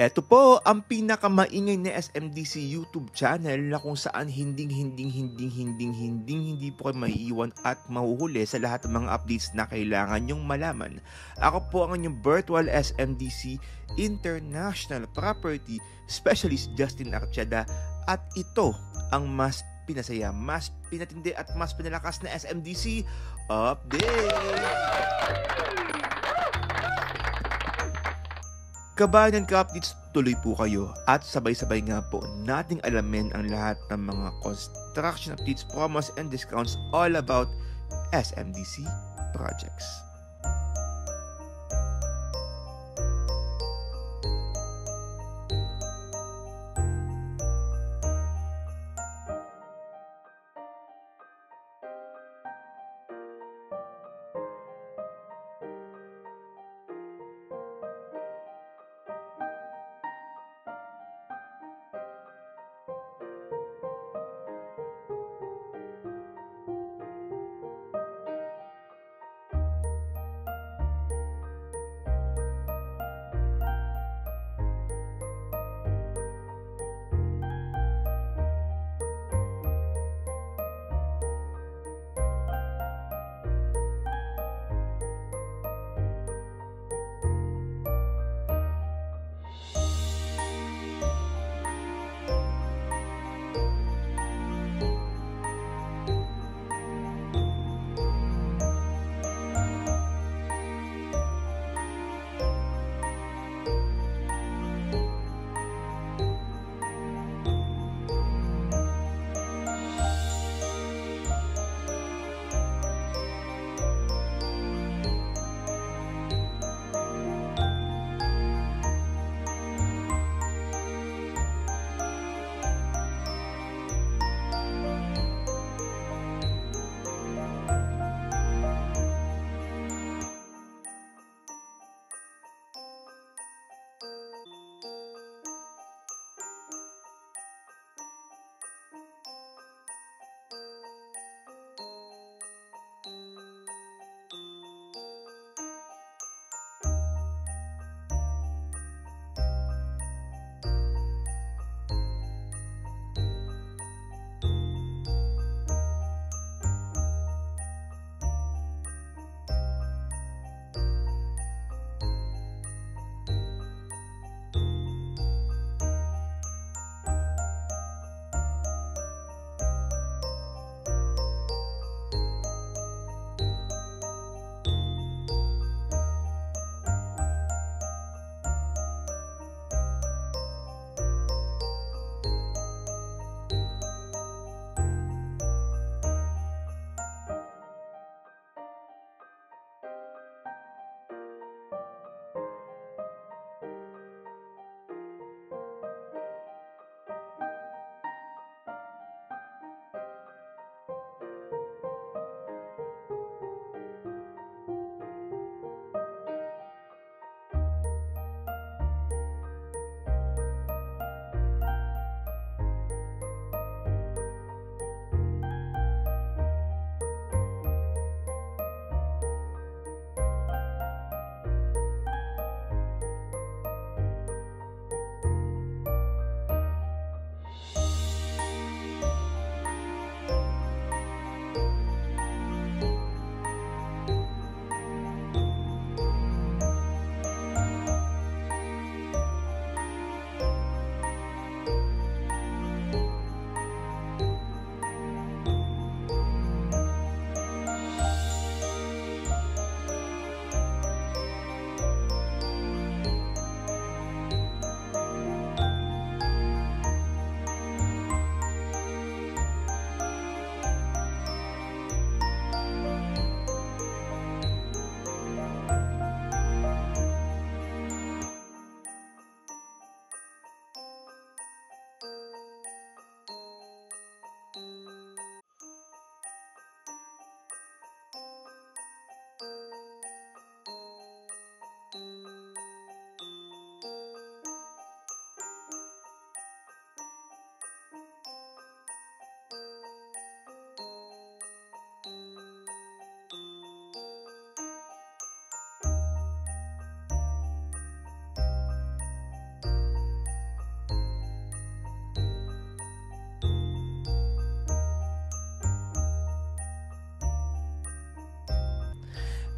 Eto po ang pinakamaingay na SMDC YouTube channel na kung saan hindi po kayo maiiwan at mahuhuli sa lahat ng mga updates na kailangan nyong malaman. Ako po ang inyong virtual SMDC International Property Specialist Justin Archada at ito ang mas pinasaya, mas pinatindi at mas pinalakas na SMDC Update! Kabayan ka-updates, tuloy po kayo at sabay-sabay nga po nating alamin ang lahat ng mga construction updates, promos, and discounts all about SMDC projects.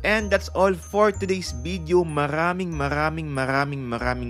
And that's all for today's video. Maraming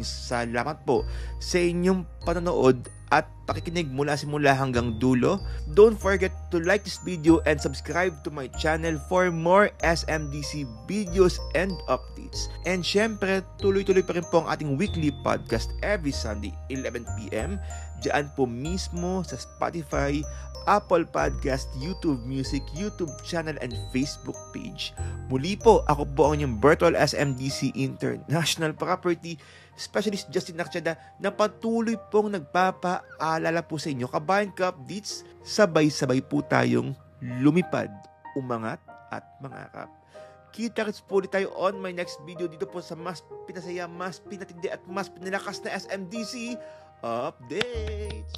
salamat po sa inyong panonood at pakikinig mula simula hanggang dulo. Don't forget to like this video and subscribe to my channel for more SMDC videos and updates. And syempre, tuloy-tuloy pa rin po ang ating weekly podcast every Sunday, 11 PM. Diyan po mismo sa Spotify, Apple Podcast, YouTube Music, YouTube channel, and Facebook page. Muli po, ako po ang inyong virtual SMDC International Property Specialist Justin Archada na patuloy pong nagpapaalala po sa inyo, kabayan ka updates, sabay-sabay po tayong lumipad, umangat at mangarap. Kita-kits po ulit tayo on my next video dito po sa mas pinasaya, mas pinatindi at mas pinalakas na SMDC updates.